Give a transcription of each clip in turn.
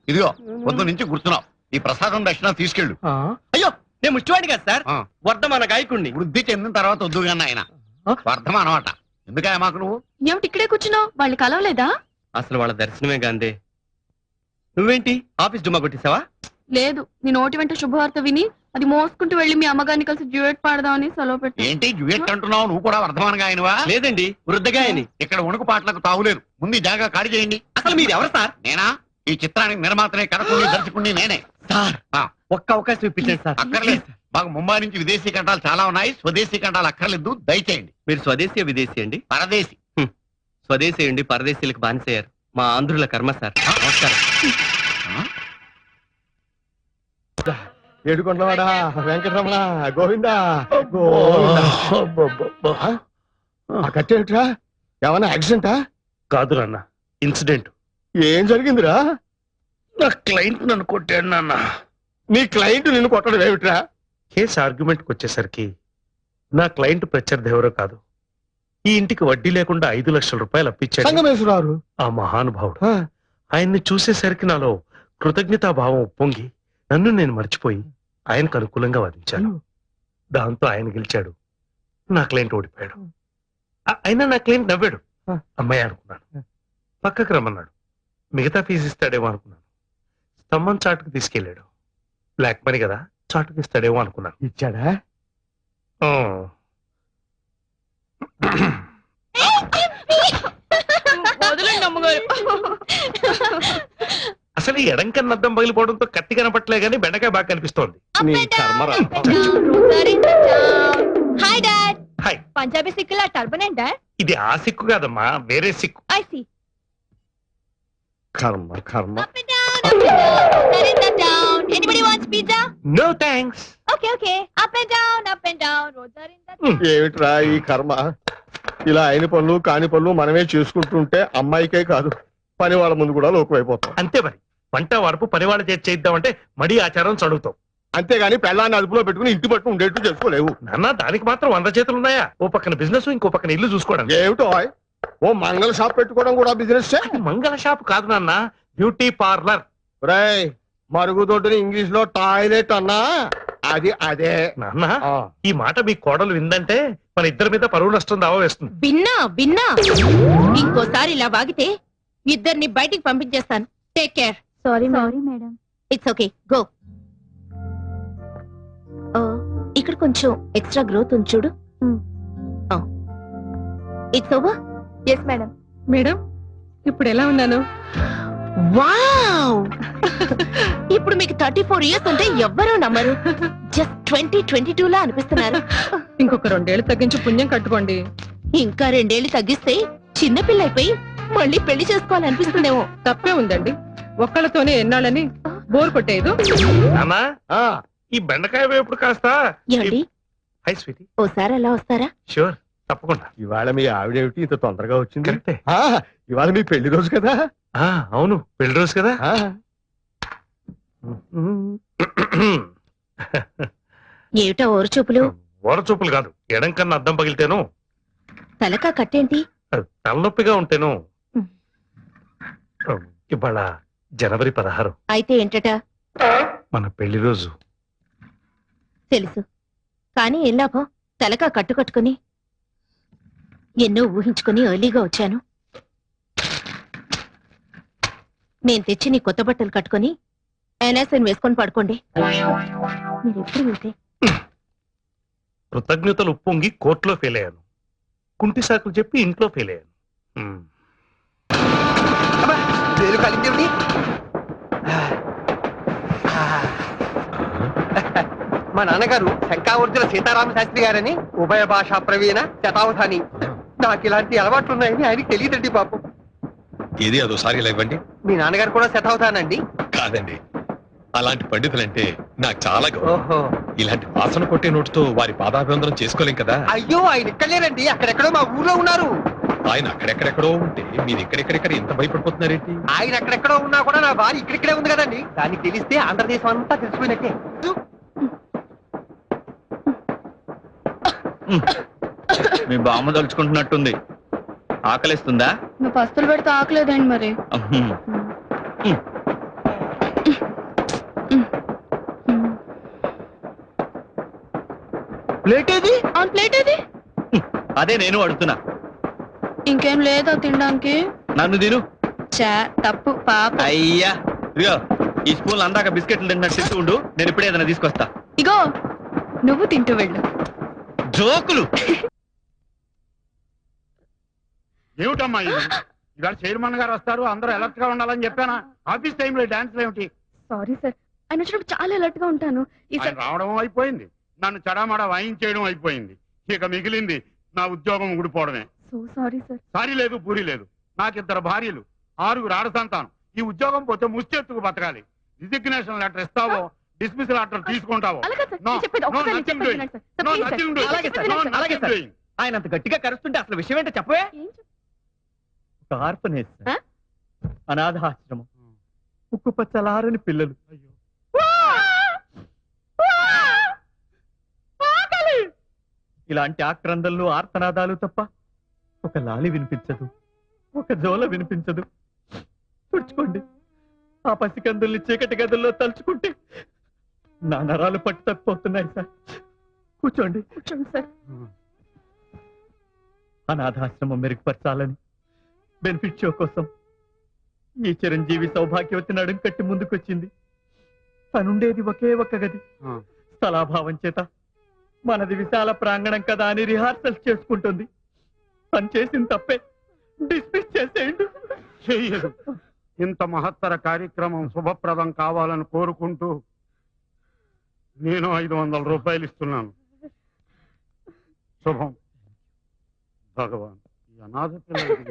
ఇదిగో పొద్దు నుంచి కూర్చున్నావు. ఈ ప్రసాదం దక్షిణ తీసుకెళ్ళు. అయ్యో నేను ముష్టివాడి కదా సార్, ఆ. వర్ధమాన గాయకుణ్ణి. వృద్ధి చెందిన తర్వాత వద్దుగాన్న ఆయన వర్ధమా అనమాట. ఎందుకయ్యా మాకు నువ్వు? ఏమిటి ఇక్కడే కూర్చున్నావు? వాళ్ళు కలవలేదా? అసలు వాళ్ళ దర్శనమే గాందే. నువ్వేంటి ఆఫీస్ డుమ్మా కొట్టేసావా? లేదు, నీ నోటి వెంట శుభవార్త విని అది మోసుకుంటూ వెళ్లి మీ అమ్మగారిని కలిసి డ్యూయట్ పాడదామని సెలవు పెట్టి. ఏంటి డ్యూయట్ అంటున్నావు? నువ్వు కూడా వర్ధమానగా ఆయనవా? లేదండి, వృద్ధగాయని. ఇక్కడ ఉణుకు పాటలకు తావులేదు. ముందు ఈ జాగా ఖాళీ చేయండి. అసలు మీరు ఎవరు సార్? నేనా? ఈ చిత్రానికి నిర్మాతనే, కథకుని, దర్శకుని నేనే. సార్ ఆ, ఒక్క అవకాశం ఇప్పించండి సార్. అక్కర్లేదు. మాకు ముంబై నుంచి విదేశీ కంటాలు చాలా ఉన్నాయి. స్వదేశీ కంటాలు అక్కర్లేదు, దయచేయండి. మీరు స్వదేశీ విదేశీ అండి? పరదేశీ. స్వదేశీ అండి, పరదేశీలకు బానిసయ్యారు. మా ఆంధ్రుల కర్మ సార్. నమస్కారం. ఏడుకొండవాడా, వెంకటరమణ, గోవిందా గోవిందా. ఆ కట్టేమిట్రా? ఏమన్నా యాక్సిడెంటా? కాదు నాన్న, ఇన్సిడెంట్. ఏం జరిగిందిరా? నా క్లయింట్ నన్ను కొట్టాడు నాన్న. నీ క్లయింట్ నిన్ను కొట్టడం ఏమిట్రా? కేసు ఆర్గ్యుమెంట్కి వచ్చేసరికి నా క్లయింట్ ప్రత్యర్థి ఎవరో కాదు, ఈ ఇంటికి వడ్డీ లేకుండా 5 లక్షల రూపాయలు అప్పించాడు సంగమేశ్వరారు. ఆ మహానుభావుడు. ఆయన్ని చూసేసరికి నాలో కృతజ్ఞతాభావం ఉప్పొంగి నన్ను నేను మర్చిపోయి ఆయనకు అనుకూలంగా వాదించాను. దాంతో ఆయన గెలిచాడు, నా క్లయింట్ ఓడిపోయాడు. అయినా నా క్లయింట్ నవ్వాడు. అమ్మాయి అనుకున్నాను. పక్కకు రమ్మన్నాడు. మిగతా ఫీజు ఇస్తాడేమో అనుకున్నాను. స్తంభం చాటుకు తీసుకెళ్ళాడు. బ్లాక్ మనీ కదా, చాటుకు ఇస్తాడేమో అనుకున్నాను. ఇచ్చాడా? ఆ. వదలండి అమ్మగారు. అసలు ఈ ఎడంకన్న అద్దం పగిలిపోవడంతో కత్తి కనపట్లే గానీ బెండకాయ బాగా కనిపిస్తోంది. నీ కర్మరా. Hi dad. హాయ్. పంజాబీ సిక్కులా టర్బన్ ఏంటి డాడ్? ఇది ఆ సిక్కు కాదమ్మా, వేరే సిక్కు. I see. కర్మ కర్మ. Up and down, up and down. Surrender down. Anybody wants pizza? No thanks. Okay, okay. Up and down, up and down. Roads are in the... ఏమిట్రా ఈ కర్మ? ఇలా అయిన పనులు కాని పనులు మనమే చేసుకుంటుంటే అమ్మాయికే కాదు, పని వాళ్ళ ముందు కూడా లోకమైపోతాం. అంతే మరి. వంట వరపు పనివాళ్ళ చేతి చేద్దామంటే మడి ఆచారం చదువుతాం. అంతేగాని పెళ్ళాన్ని అదుపులో పెట్టుకుని ఇంటి పట్టు ఉండేట్టు చేసుకోలేవు. నాన్న, దానికి మాత్రం 100 చేతులు ఉన్నాయా? ఓ పక్కన బిజినెస్, ఇంకో పక్కన ఇల్లు చూసుకోవడం. ఏమిటో ఓ మంగళ షాప్ పెట్టుకోవడం కూడా బిజినెస్. అది మంగళ షాప్ కాదు నాన్న, బ్యూటీ పార్లర్. రేయ్, మరుగుదొడ్డుని ఇంగ్లీష్ లో టాయిలెట్ అన్నా అది అదే. నాన్న, ఈ మాట మీ కోడలు విందంటే మన ఇద్దరి మీద పరువు నష్టం దావా వేస్తుంది. విన్నా ఇంకోసారి ఇలా వాగితే ఇద్దరిని బయటికి పంపించేస్తాను. Take care. Sorry madam. It's okay, go. ఇక్కడ కొంచెం ఎక్స్ట్రా గ్రోత్ ఉంచుడు. It's over. Yes madam. Madam, ఇప్పుడు ఎలా ఉన్నాను? వావ్! ఇప్పుడు మీకు 34 ఇయర్స్ అంటే ఎవ్వరూ నమ్మరు. జస్ట్ 2022 లా అనిపిస్తున్నారు. ఇంకొక 2 ఏళ్ళు తగ్గించి పుణ్యం కట్టుకోండి. ఇంకా 2 ఏళ్ళు తగ్గిస్తే చిన్నపిల్ల అయిపోయి మళ్ళీ పెళ్లి చేసుకోవాలనిపిస్తుందేమో. తప్పే ఉందండి, ఒక్కళ్ళతోనే ఎన్నాళ్ళని బోర్ కొట్టేదు. నాన్న, ఈ బెండకాయ వేపుడు కాస్త. ఏమండి, హై స్వీటీ, ఓసారి అలా వస్తారా? షూర్, తప్పకుండా. ఇవాళ మీ ఆవిడేమిటి ఇంత తొందరగా వచ్చింది? కరెక్టే. ఇవాళ మీ పెళ్లి రోజు కదా? అవును, పెళ్లి రోజు కదా. ఏమిటా ఓరు చూపులు? ఓరచూపులు కాదు, ఎడం కన్నా అద్దం పగిలితేను, తలకా కట్టేంటి? తలనొప్పిగా ఉంటేను. ఇవాళ జనవరి 16. అయితే ఏంటట? మన పెళ్లి రోజు. తెలుసు, కానీ ఏం లాభం? తలకా కట్టుకట్టుకుని ఎన్నో ఊహించుకుని ఎర్లీగా వచ్చాను. నేను తెచ్చి నీ కొత్త బట్టలు కట్టుకుని ఎనాసైన్ వేసుకొని పడుకోండి. మీరు ఎప్పుడు వెళ్తే కృతజ్ఞతలు ఉప్పొంగి కోర్టులో ఫెయిల్ అయ్యాను. కుంటి సాకులు చెప్పి ఇంట్లో ఫెయిల్ అయ్యాను. మా నాన్నగారు శంకావర్జున సీతారామ శాస్త్రి గారని ఉభయ భాషా ప్రవీణ శతావధాని. నాకు ఇలాంటి అలవాట్లు ఉన్నాయని ఆయనకి తెలియదండి పాపం. ఏది అదోసారి ఇలా ఇవ్వండి. మీ నాన్నగారు కూడా శతావధానండి? కాదండి, అలాంటి పండితులంటే నాకు చాలా గౌరవం. ఓహో, ఇలాంటి వాసన కొట్టే నోటితో వారి పాదాభివందనం చేసుకోలేం కదా. అయ్యో, ఆయన ఇక్కడ లేరండి, అక్కడెక్కడో మా ఊర్లో ఉన్నారు. ఆయన అక్కడెక్కడెక్కడో ఉంటే మీరు ఇక్కడెక్కడెక్కడ ఎంత భయపడిపోతున్నారేంటి? ఆయన అక్కడెక్కడో ఉన్నా కూడా నా భార్య ఇక్కడిక్కడే ఉంది కదండి. దానికి తెలిస్తే ఆంధ్రదేశం అంతా తెలిసిపోయినట్టే. మీ బామ్మ తలుచుకుంటున్నట్టుంది. ఆకలిస్తుందా? నువ్వు పస్తులు పెడితే ఆకలేదండి మరి. ప్లేట్ ఏది? అవును, ప్లేట్ ఏది? అదే నేను అడుగుతున్నా. ఇంకేం లేదా తినడానికి? నన్ను తిను. చా తప్పు పాప. అయ్యా ఇదిగో ఈ స్పూన్ అందాక బిస్కెట్లు తిన్నట్టు తింటూ ఉండు, నేను ఇప్పుడే ఏదైనా తీసుకొస్తా. ఇగో నువ్వు తింటూ వెళ్ళు. జోకులు. ఏమిటమ్మా ఇది? ఇవాళ చైర్మన్ గారు వస్తారు, అందరూ అలర్ట్ గా ఉండాలని చెప్పానా? ఆఫీస్ టైంలో డాన్స్ ఏమిటి? సారీ సార్, ఆయన వచ్చినప్పుడు చాలా అలర్ట్ గా ఉంటాను. ఆయన రావడం అయిపోయింది, నన్ను చడామడా వాయించేయడం అయిపోయింది. ఇక మిగిలింది నా ఉద్యోగం ఊడిపోవడమే. So sorry sir. సారీ లేదు, పూరి లేదు. నాకిద్దరు భార్యలు, 6 ఆడ సంతానం. ఈ ఉద్యోగం పోతే ముష్టెత్తుకు బతకాలి. రిజిగ్నేషన్ లెటర్ ఇస్తావో, డిస్మిస్ లెటర్ తీసుకుంటావో? ఆయన అంత గట్టిగా కరుస్తుంటే అసలు విషయం ఏంటో చెప్పవే. ఒక ఆర్ఫనేజ్, అనాథాశ్రమం, ఉక్కు పచ్చలారని పిల్లలు. ఇలాంటి ఆక్రందనలు, ఆర్తనాదాలు తప్ప ఒక లాలి వినిపించదు, ఒక జోల వినిపించదు. తుడుచుకోండి. ఆ పసికందుల్ని చీకటి గదుల్లో తలుచుకుంటే నా నరాలు పట్టు తప్పిపోతున్నాయి సార్. కూర్చోండి. కూర్చోండి సార్. అనాథాశ్రమం మెరుగుపరచాలని బెనిఫిట్ షో కోసం ఈ చిరంజీవి సౌభాగ్యవతి నడుం కట్టి ముందుకొచ్చింది. తనుండేది ఒకే ఒక్క గది. స్థలాభావం చేత మనది విశాల ప్రాంగణం కదా అని రిహార్సల్స్ చేసుకుంటుంది. తను చేసిన తప్పే, డిస్మిస్ చేసేయండి. చెయ్యదు. ఇంత మహత్తర కార్యక్రమం శుభప్రదం కావాలని కోరుకుంటూ నేను 500 రూపాయలు ఇస్తున్నాను. శుభం. భగవాన్, ఈ అనాథ పిల్లలకి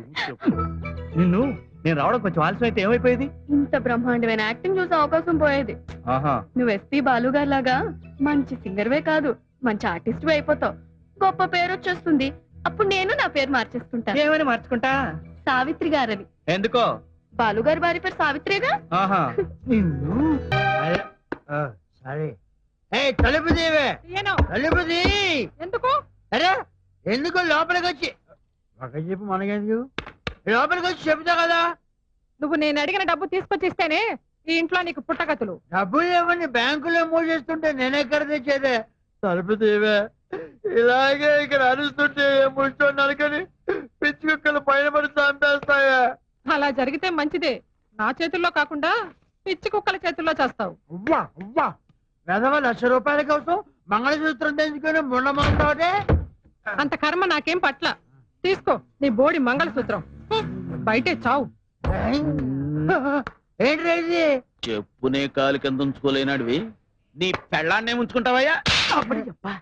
నిన్ను నేను రావడం కొంచెం ఆలస్యం అయితే ఏమైపోయేది? ఇంత బ్రహ్మాండమైన యాక్టింగ్ చూసే అవకాశం పోయేది. నువ్వు ఎస్పీ బాలుగారు లాగా మంచి సింగర్వే కాదు, మంచి ఆర్టిస్ట్ అయిపోతావు. గొప్ప పేరు వచ్చేస్తుంది. అప్పుడు నేను నా పేరు మార్చేసుకుంటా. ఏమని మార్చుకుంటా? సావిత్రి గారని. ఎందుకో? బాలుగారి భార్య పేరు సావిత్రిగా. సరే. తలుపు తీవే. తలుపు తీ. ఎందుకు? అరే ఎందుకు లోపలికి వచ్చి ఒక చెప్పు, మనకెందుకు? లోపలికి వచ్చి చెబుతా కదా. నువ్వు నేను అడిగిన డబ్బు తీసుకొచ్చిస్తేనే ఈ ఇంట్లో నీకు పుట్టగతులు. డబ్బులు ఏమని బ్యాంకులో మూసేస్తుంటే నేనెక్కడ తెచ్చేదే? తలుపు తీవే. ఇలాగే ఇక్కడ అరుస్తుంటే ముష్టోన్నాను కానీ పిచ్చి కుక్కలు పైన పడి చంపేస్తాయా? అలా జరిగితే మంచిదే. నా చేతుల్లో కాకుండా పిచ్చి కుక్కల చేతుల్లో చేస్తావు. అవ్వా అవ్వా, వెధవ 1,00,000 రూపాయల కోసం మంగళసూత్రం తెచ్చుకొని ముండమంటే అంత కర్మ నాకేం పట్ల. తీసుకో నీ బోడి మంగళసూత్రం, బయటే చావు. ఏంటి చెప్పునే కాలు కింద ఉంచుకోలేనాడివి నీ పెళ్ళాన్నే ఉంచుకుంటావయ్యా?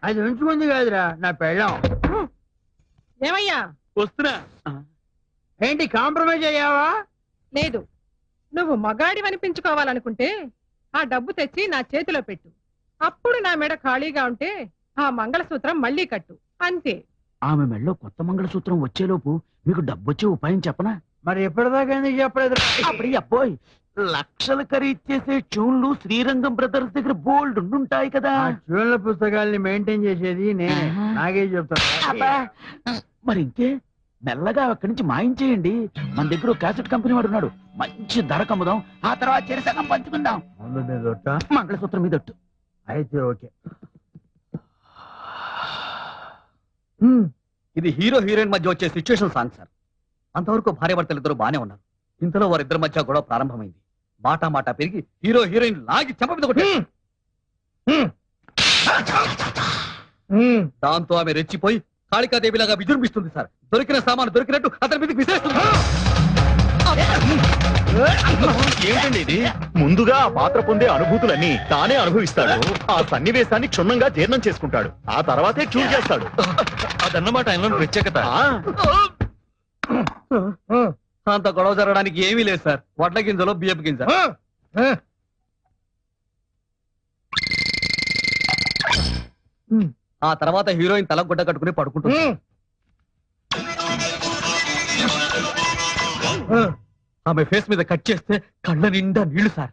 అది ఉంచుకుంది కాదురా నా పెళ్ళం. ఏమయ్యా? వస్తున్నా. ఏంటి కాంప్రమైజ్ అయ్యావా? లేదు, నువ్వు మగాడి అనిపించుకోవాలనుకుంటే ఆ డబ్బు తెచ్చి నా చేతిలో పెట్టు. అప్పుడు నా మెడ ఖాళీగా ఉంటే ఆ మంగళసూత్రం మళ్ళీ కట్టు, అంతే. ఆమె మెడలో కొత్త మంగళసూత్రం వచ్చేలోపు మీకు డబ్బొచ్చే ఉపాయం చెప్పనా? మరి ఎప్పటిదాకా ఎందుకు చెప్పలేదు? అప్పుడు అబ్బోయ్, లక్షలు ఖరీదు చేసే ట్యూన్లు శ్రీరంగం బ్రదర్స్ దగ్గర బోల్డ్ ఉండుంటాయి కదా. ట్యూన్ల పుస్తకాల్ని మెయింటైన్ చేసేది నేనే. నాకే చెప్తాను. మరి ఇంకే మెల్లగా అక్కడి నుంచి మాయించేయండి. మన దగ్గర క్యాసెట్ కంపెనీ వాడు ఉన్నాడు, మంచి ధర కమ్ముదాం. ఆ తర్వాత చెరసగం పంచుకుందాం. ముందు మీద ఒట్ట, మంగళసూత్రం మీద ఒట్టు. అయితే ఓకే. ఇది హీరో హీరోయిన్ మధ్య వచ్చే సిచ్యువేషన్ సాంగ్ సార్. అంతవరకు భార్యాభర్తలు ఇద్దరు బానే ఉన్నారు. ఇంతలో వారిద్దరి మధ్య గొడవ ప్రారంభమైంది. మాట మాట పెరిగి హీరో హీరోయిన్ లాగి చెంప మీద కొట్టారు. దాంతో ఆమె రెచ్చిపోయి కాళికాదేవిలాగా విజృంభిస్తుంది సార్. దొరికిన సామాను దొరికినట్టు అతని మీదకి విసిరేస్తుంది. ఏంటండి ఇది? ముందుగా ఆ పాత్ర పొందే అనుభూతులన్నీ తానే అనుభవిస్తాడు. ఆ సన్నివేశాన్ని క్షుణ్ణంగా జీర్ణం చేసుకుంటాడు. ఆ తర్వాతే ట్యూన్ చేస్తాడు. అదన్నమాట ఆయనలో ప్రత్యేకత. అంత గొడవ జరగడానికి ఏమీ లేదు సార్. వడ్ల గింజలో బియ్యపు గింజ. ఆ తర్వాత హీరోయిన్ తల గుడ్డ కట్టుకుని పడుకుంటుంది. ఆమె ఫేస్ మీద కట్ చేస్తే కళ్ళ నిండా నీళ్లు సార్.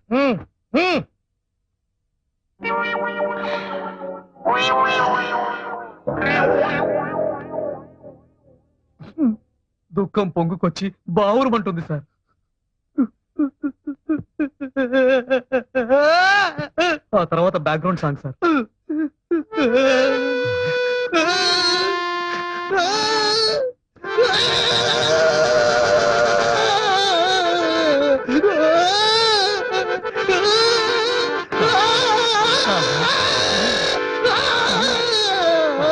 దుఃఖం పొంగుకొచ్చి బావురమంటుంది సార్. ఆ తర్వాత బ్యాక్గ్రౌండ్ సాంగ్ సార్.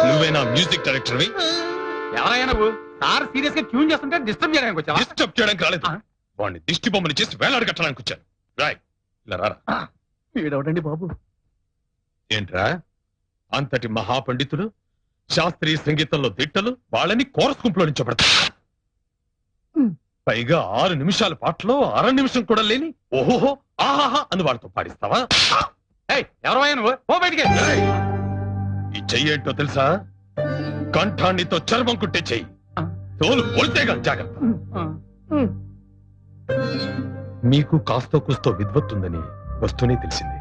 నువ్వేనా మ్యూజిక్ డైరెక్టర్వి? ఎవరైనా నువ్వు సార్ సీరియస్ గా ట్యూన్ చేస్తుంటే డిస్టర్బ్ చేయడానికి వచ్చావా? డిస్టర్బ్ చేయడానికి రాలేదు. వాడిని దిష్టి బొమ్మని చేసి వేలాడు కట్టడానికి వచ్చాను. రాయ్ ఇలా రారా. వీడవడండి బాబు. ఏంట్రా అంతటి మహాపండితులు, శాస్త్రీయ సంగీతంలో దిట్టలు, వాళ్ళని కోరస్ గుంపులో నించబడతారు. పైగా 6 నిమిషాల పాటలో 1/2 నిమిషం కూడా లేని ఓహోహో ఆహాహా అని వాళ్ళతో పాడిస్తావా? ఎవరైనా నువ్వు ఓ బయటికి. ఈ చెయ్యి ఏంటో తెలుసా? కంఠాన్నితో చర్మం కుట్టే చెయ్యి. తోలు పొలితేగా జాగ్రత్త. మీకు కాస్తో కూస్తో విద్వత్తుందని వస్తూనే తెలిసింది.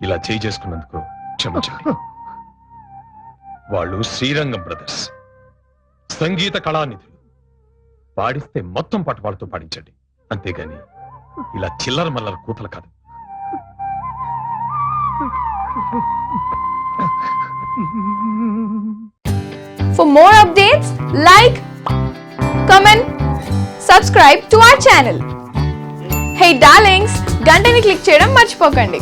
ఇలా చేయి చేసుకున్నందుకు క్షమించండి. వాళ్ళు శ్రీరంగం బ్రదర్స్, సంగీత కళానిధులు. పాడిస్తే మొత్తం పాట వాళ్ళతో పాడించండి, అంతేగాని ఇలా చిల్లర మల్లర కూతలు కాదు. For more updates, like, comment, subscribe to our channel. Hey darlings, గంటని click చేయడం మర్చిపోకండి.